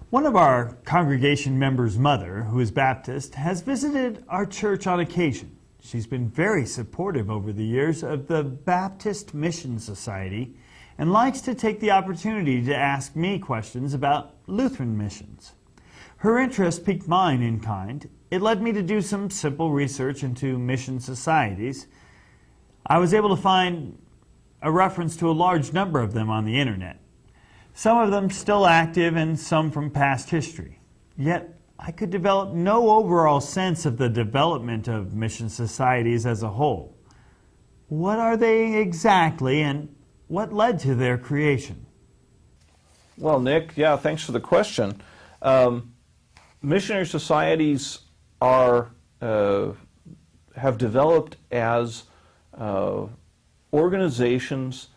One of our congregation members' mother, who is Baptist, has visited our church on occasion. She's been very supportive over the years of the Baptist Mission Society and likes to take the opportunity to ask me questions about Lutheran missions. Her interest piqued mine in kind. It led me to do some simple research into mission societies. I was able to find a reference to a large number of them on the internet. Some of them still active and some from past history. Yet, I could develop no overall sense of the development of mission societies as a whole. What are they exactly, and what led to their creation? Well, Nick, yeah, thanks for the question. Missionary societies have developed as organizations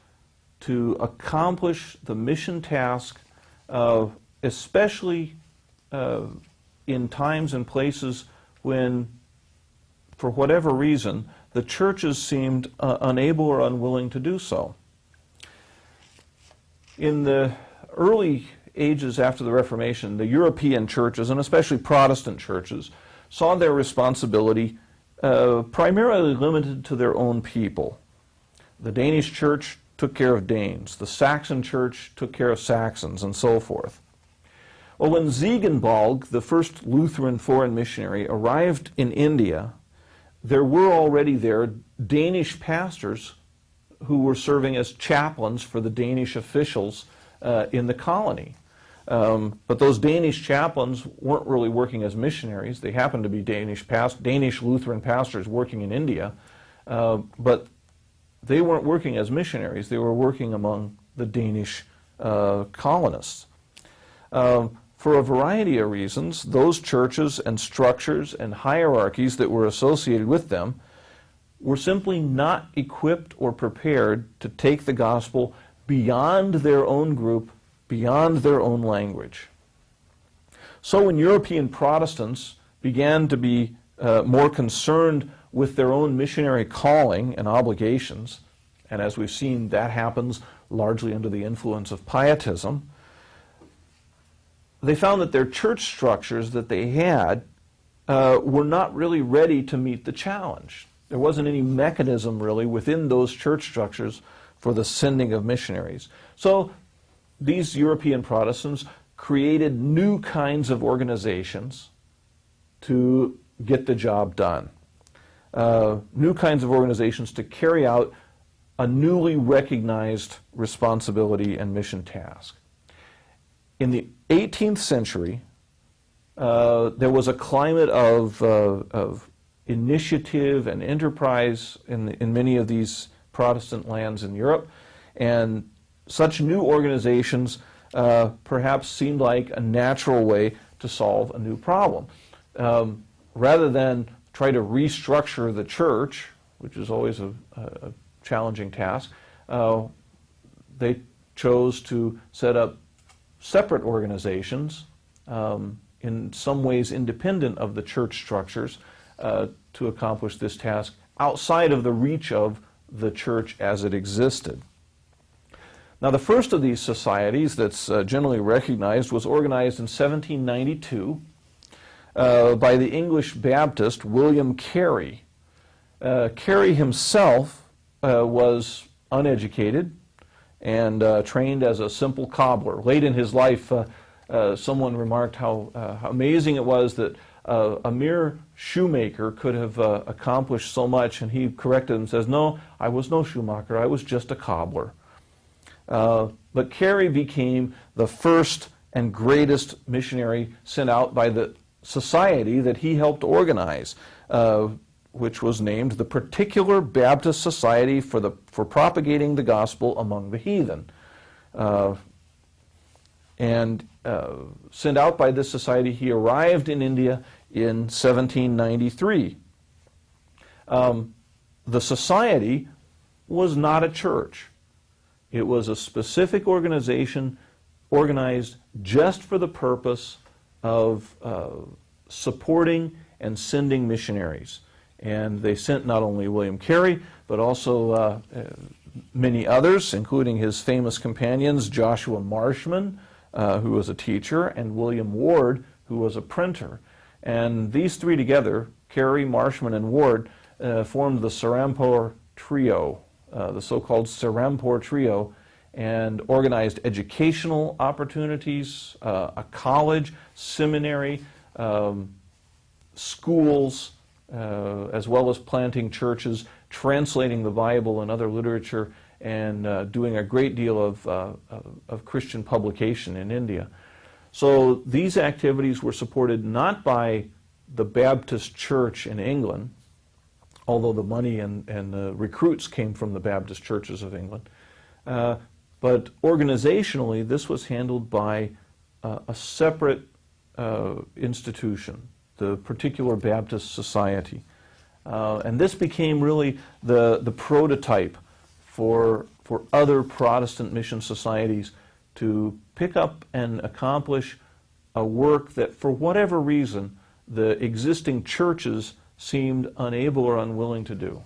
to accomplish the mission task, especially in times and places when, for whatever reason, the churches seemed unable or unwilling to do so. In the early ages after the Reformation, the European churches, and especially Protestant churches, saw their responsibility primarily limited to their own people. The Danish church took care of Danes. The Saxon church took care of Saxons, and so forth. Well, when Ziegenbalg, the first Lutheran foreign missionary, arrived in India, there were already there Danish pastors who were serving as chaplains for the Danish officials in the colony. But those Danish chaplains weren't really working as missionaries. They happened to be Danish Lutheran pastors working in India, but they weren't working as missionaries. They were working among the Danish colonists. For a variety of reasons, those churches and structures and hierarchies that were associated with them were simply not equipped or prepared to take the gospel beyond their own group, beyond their own language. So when European Protestants began to be more concerned with their own missionary calling and obligations, and as we've seen, that happens largely under the influence of pietism, they found that their church structures that they had were not really ready to meet the challenge. There wasn't any mechanism really within those church structures for the sending of missionaries. So these European Protestants created new kinds of organizations to get the job done. New kinds of organizations to carry out a newly recognized responsibility and mission task. In the 18th century, there was a climate of initiative and enterprise in many of these Protestant lands in Europe, and such new organizations perhaps seemed like a natural way to solve a new problem. Rather than try to restructure the church, which is always a challenging task, they chose to set up separate organizations, in some ways independent of the church structures, to accomplish this task outside of the reach of the church as it existed. Now, the first of these societies that's generally recognized was organized in 1792 by the English Baptist William Carey. Carey himself was uneducated and trained as a simple cobbler. Late in his life, someone remarked how amazing it was that a mere shoemaker could have accomplished so much, and he corrected and says, "No, I was no shoemaker, I was just a cobbler." But Carey became the first and greatest missionary sent out by the society that he helped organize, which was named the Particular Baptist Society for Propagating the Gospel Among the Heathen. Sent out by this society, he arrived in India in 1793. The society was not a church. It was a specific organization organized just for the purpose of supporting and sending missionaries. And they sent not only William Carey, but also many others, including his famous companions, Joshua Marshman, who was a teacher, and William Ward, who was a printer. And these three together, Carey, Marshman, and Ward, formed the Serampore Trio, the so-called Serampore Trio, and organized educational opportunities, a college, seminary, schools, as well as planting churches, translating the Bible and other literature, and doing a great deal of Christian publication in India. So these activities were supported not by the Baptist Church in England, although the money and the recruits came from the Baptist churches of England, but organizationally this was handled by a separate institution, the Particular Baptist Society. And this became really the prototype for other Protestant mission societies to pick up and accomplish a work that, for whatever reason, the existing churches seemed unable or unwilling to do.